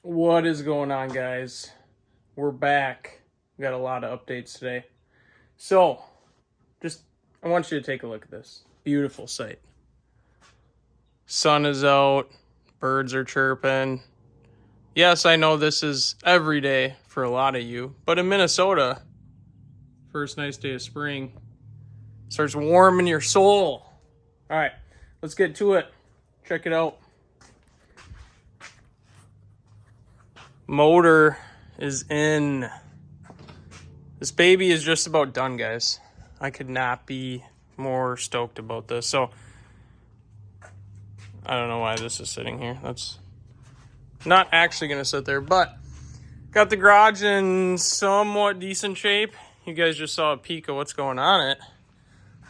What is going on, guys? We're back. We got a lot of updates today. So, I want you to take a look at this. Beautiful sight. Sun is out, birds are chirping. Yes, I know this is every day for a lot of you, but in Minnesota, first nice day of spring, starts warming your soul. All right, let's get to it. Check it out. Motor is in. This baby is just about done, guys. I could not be more stoked about this. So, I don't know why this is sitting here. That's not actually going to sit there, but got the garage in somewhat decent shape. You guys just saw a peek of what's going on it.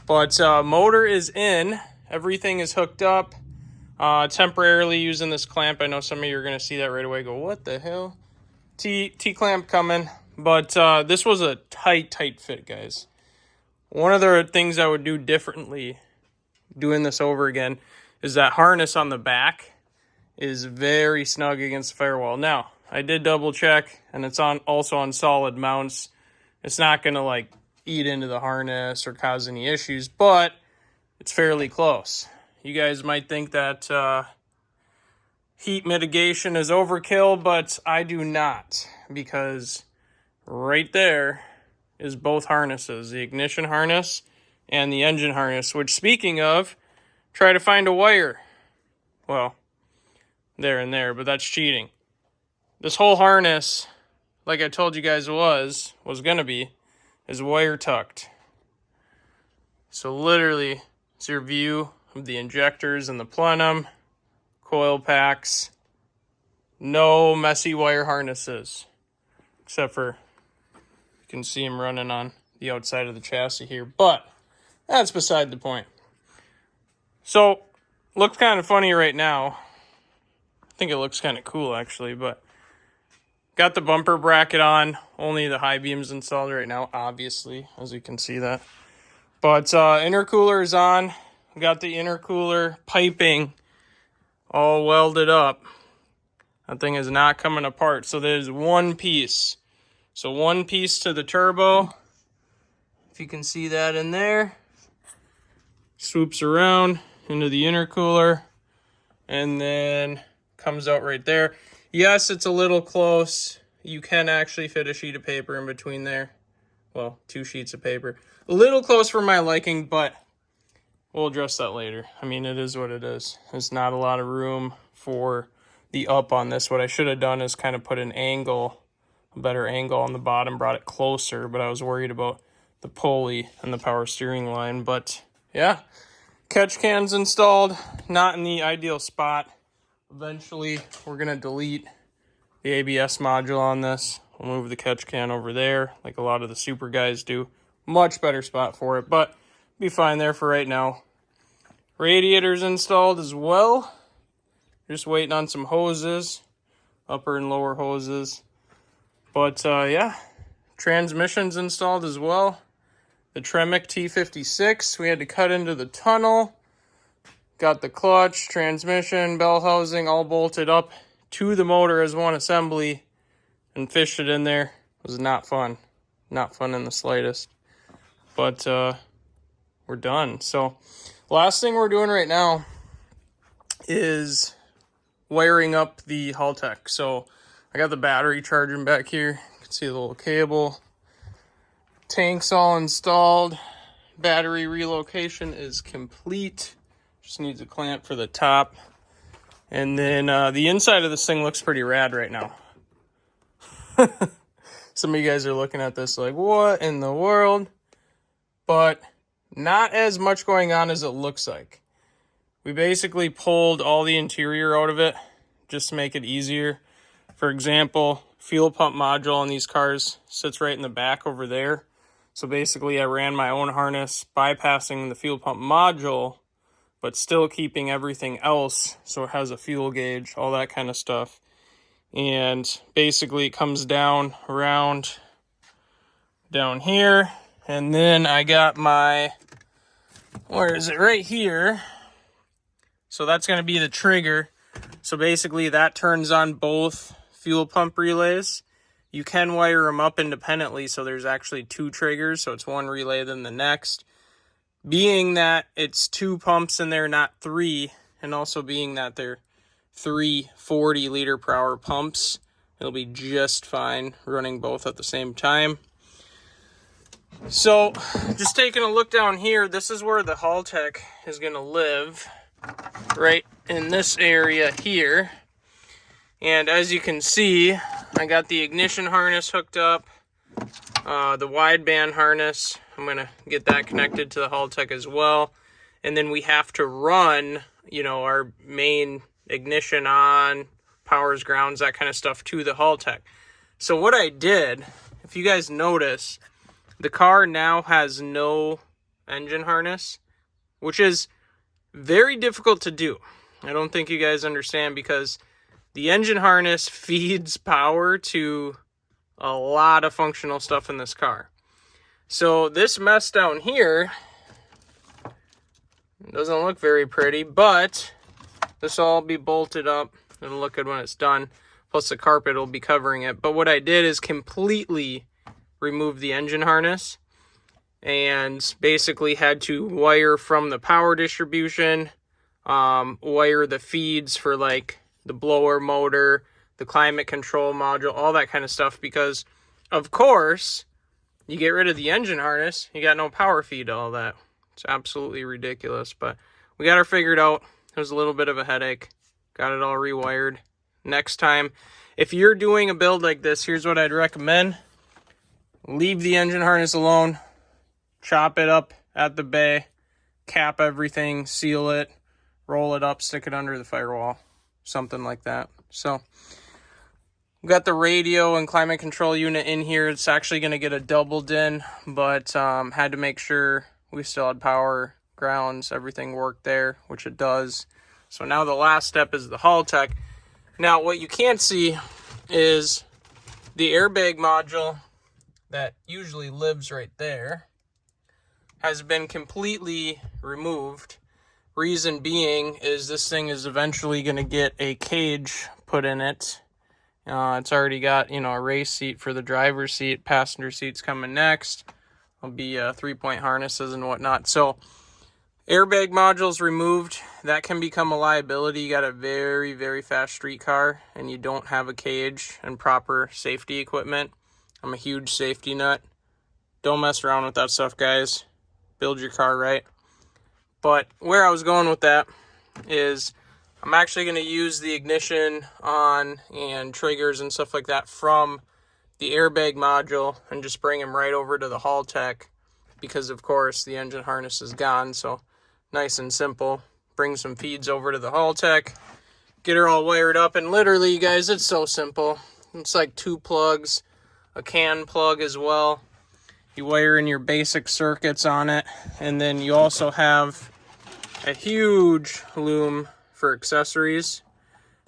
But motor is in. Everything is hooked up. Temporarily using this clamp. I know some of you are going to see that right away. Go, what the hell? T-clamp coming. But this was a tight fit, guys. One of the things I would do differently doing this over again is that harness on the back is very snug against the firewall. Now, I did double check, and it's also on solid mounts. It's not going to like eat into the harness or cause any issues, but it's fairly close. You guys might think that heat mitigation is overkill, but I do not, because right there is both harnesses, the ignition harness and the engine harness, which, speaking of, try to find a wire. Well, there and there, but that's cheating. This whole harness, like I told you guys was going to be, is wire tucked. So literally, it's your view of the injectors and the plenum, coil packs, no messy wire harnesses, except for you can see them running on the outside of the chassis here, but that's beside the point. So, looks kind of funny right now. I think it looks kind of cool, actually, but got the bumper bracket on, only the high beams installed right now, obviously, as you can see that. But intercooler is on. Got the intercooler piping all welded up. That thing is not coming apart. So there's one piece. So one piece to the turbo. If you can see that in there. Swoops around into the intercooler. And then comes out right there. Yes, it's a little close. You can actually fit a sheet of paper in between there. Well, 2 sheets of paper. A little close for my liking, but we'll address that later. I mean, it is what it is. There's not a lot of room for the up on this. What I should have done is kind of put an angle, a better angle on the bottom, brought it closer, but I was worried about the pulley and the power steering line. But yeah, catch cans installed, not in the ideal spot. Eventually, we're going to delete the ABS module on this. We'll move the catch can over there, like a lot of the super guys do. Much better spot for it, but be fine there for right now. Radiators installed as well. Just waiting on some hoses, upper and lower hoses. But yeah, transmissions installed as well. The Tremec T56, we had to cut into the tunnel. Got the clutch, transmission, bell housing all bolted up to the motor as one assembly and fished it in there. It was not fun. Not fun in the slightest. But we're done. So last thing we're doing right now is wiring up the Haltech. So I got the battery charging back here. You can see the little cable. Tanks all installed. Battery relocation is complete. Just needs a clamp for the top. And then the inside of this thing looks pretty rad right now. Some of you guys are looking at this like, what in the world? But not as much going on as it looks like. We basically pulled all the interior out of it just to make it easier. For example, fuel pump module on these cars sits right in the back over there. So basically I ran my own harness, bypassing the fuel pump module, but still keeping everything else, so it has a fuel gauge, all that kind of stuff. And basically it comes down around down here, and then I got my, where is it, right here. So that's going to be the trigger. So basically that turns on both fuel pump relays. You can wire them up independently, so there's actually 2 triggers, so it's one relay then the next. Being that it's 2 pumps in there, not 3, and also being that they're 3 40-liter per hour pumps, it'll be just fine running both at the same time. So, just taking a look down here, this is where the Haltech is going to live, right in this area here. And as you can see, I got the ignition harness hooked up, the wideband harness. I'm going to get that connected to the Haltech as well. And then we have to run, you know, our main ignition on, powers, grounds, that kind of stuff to the Haltech. So what I did, if you guys notice, the car now has no engine harness, which is very difficult to do. I don't think you guys understand, because the engine harness feeds power to a lot of functional stuff in this car. So this mess down here doesn't look very pretty, but this will all be bolted up. It'll look good when it's done. Plus the carpet will be covering it. But what I did is completely remove the engine harness and basically had to wire from the power distribution, wire the feeds for like the blower motor, the climate control module, all that kind of stuff, because of course you get rid of the engine harness, you got no power feed to all that. It's absolutely ridiculous, but we got her figured out. It was a little bit of a headache. Got it all rewired. Next time, if you're doing a build like this, here's what I'd recommend. Leave the engine harness alone, chop it up at the bay, cap everything, seal it, roll it up, stick it under the firewall, something like that. So we've got the radio and climate control unit in here. It's actually going to get a doubled in, but had to make sure we still had power, grounds, everything worked there, which it does. So now the last step is the Haltech. Now what you can't see is the airbag module that usually lives right there has been completely removed. Reason being is this thing is eventually going to get a cage put in it. It's already got, you know, a race seat for the driver's seat. Passenger seat's coming next. There'll be 3-point harnesses and whatnot. So airbag modules removed. That can become a liability. You got a very, very fast street car and you don't have a cage and proper safety equipment. I'm a huge safety nut. Don't mess around with that stuff, guys. Build your car right. But where I was going with that is I'm actually going to use the ignition on and triggers and stuff like that from the airbag module and just bring them right over to the Haltech, because of course the engine harness is gone. So nice and simple. Bring some feeds over to the Haltech, get her all wired up, and literally, you guys, it's so simple. It's like 2 plugs, a CAN plug as well. You wire in your basic circuits on it, and then you also have a huge loom for accessories.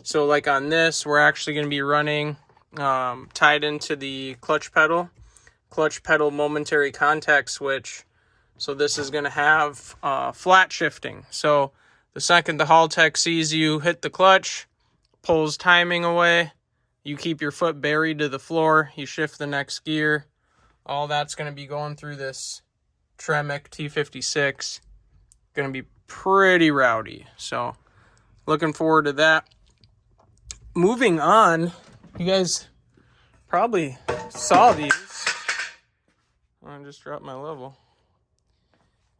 So like on this, we're actually going to be running tied into the clutch pedal momentary contact switch. So this is going to have flat shifting. So the second the Haltech sees you hit the clutch, pulls timing away, you keep your foot buried to the floor, you shift the next gear. All that's going to be going through this Tremec T56. Going to be pretty rowdy. So looking forward to that. Moving on, you guys probably saw these. I just dropped my level.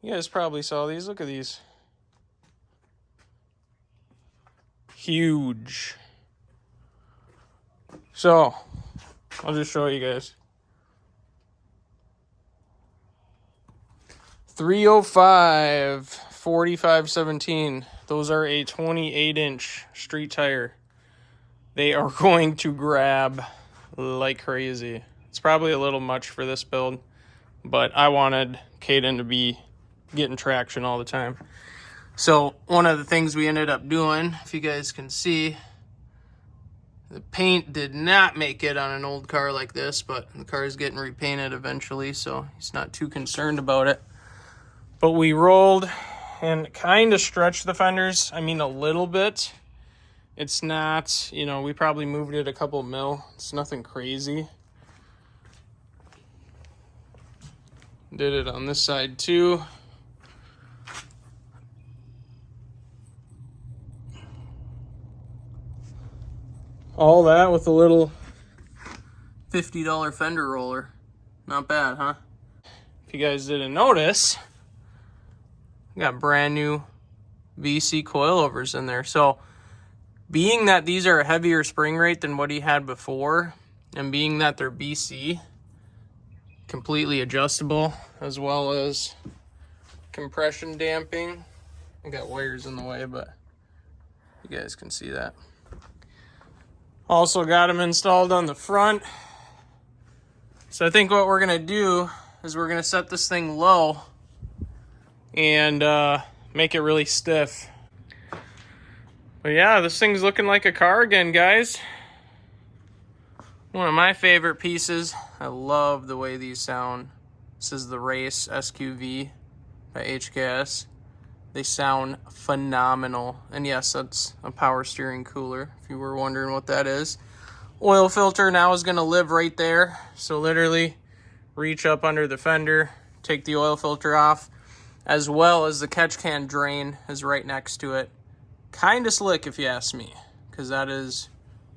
You guys probably saw these. Look at these. Huge. So, I'll just show you guys. 305 4517. Those are a 28-inch street tire. They are going to grab like crazy. It's probably a little much for this build, but I wanted Caden to be getting traction all the time. So one of the things we ended up doing, if you guys can see, the paint did not make it on an old car like this, but the car is getting repainted eventually, so he's not too concerned about it. But we rolled and kind of stretched the fenders. I mean, a little bit. It's not, you know, we probably moved it a couple mil. It's nothing crazy. Did it on this side too. All that with a little $50 fender roller. Not bad, huh? If you guys didn't notice, we got brand new VC coilovers in there. So being that these are a heavier spring rate than what he had before, and being that they're BC, completely adjustable, as well as compression damping. I got wires in the way, but you guys can see that. Also got them installed on the front. So I think what we're gonna do is we're gonna set this thing low and make it really stiff. But yeah, this thing's looking like a car again, guys. One of my favorite pieces. I love the way these sound. This is the Race SQV by HKS. They sound phenomenal. And yes, that's a power steering cooler, if you were wondering what that is. Oil filter now is gonna live right there. So literally reach up under the fender, take the oil filter off, as well as the catch can drain is right next to it. Kind of slick if you ask me, because that is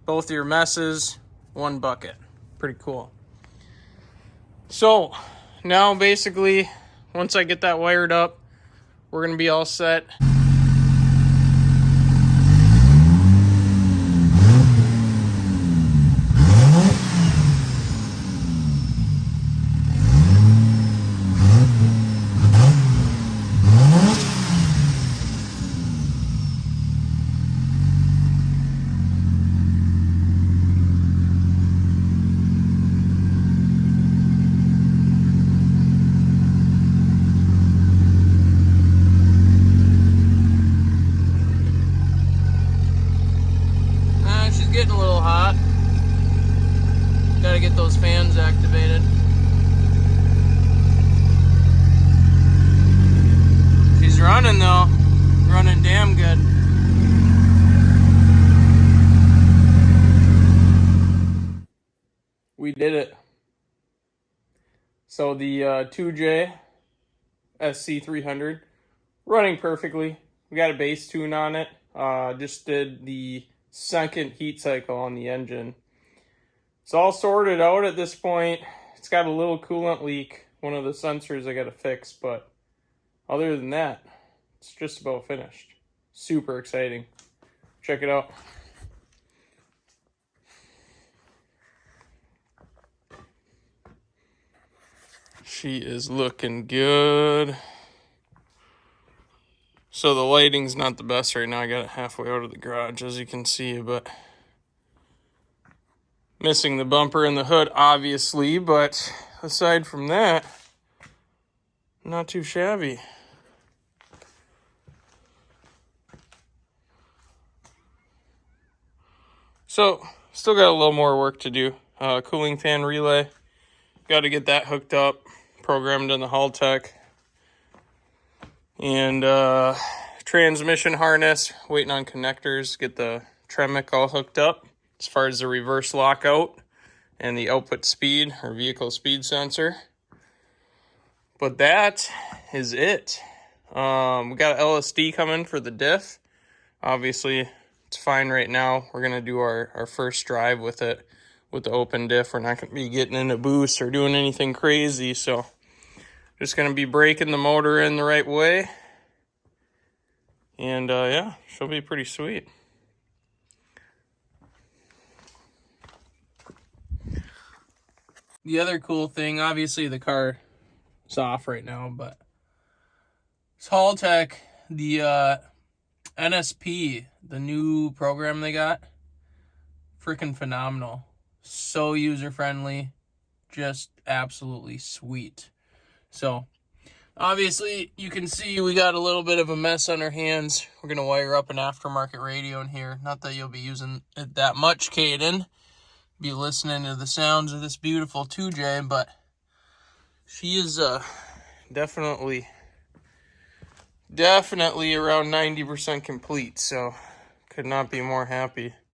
both your messes, one bucket. Pretty cool. So now basically, once I get that wired up, we're gonna be all set. Getting a little hot. Gotta get those fans activated. She's running though. Running damn good. We did it. So the 2J SC300 running perfectly. We got a base tune on it. Just did the second heat cycle on the engine. It's all sorted out at this point. It's got a little coolant leak, one of the sensors I gotta fix, but other than that, it's just about finished. Super exciting. Check it out. She is looking good. So the lighting's not the best right now. I got it halfway out of the garage, as you can see, but missing the bumper and the hood, obviously, but aside from that, not too shabby. So, still got a little more work to do. Cooling fan relay, got to get that hooked up, programmed in the Haltech. And transmission harness, waiting on connectors, get the Tremec all hooked up as far as the reverse lockout and the output speed or vehicle speed sensor. But that is it. We got LSD coming for the diff. Obviously, it's fine right now. We're going to do our first drive with it with the open diff. We're not going to be getting into boost or doing anything crazy, so just going to be braking the motor in the right way. And yeah, she'll be pretty sweet. The other cool thing, obviously the car is off right now, but it's Haltech, the NSP, the new program they got, freaking phenomenal. So user-friendly, just absolutely sweet. So, obviously, you can see we got a little bit of a mess on our hands. We're going to wire up an aftermarket radio in here. Not that you'll be using it that much, Caden. Be listening to the sounds of this beautiful 2J, but she is definitely around 90% complete. So, Could not be more happy.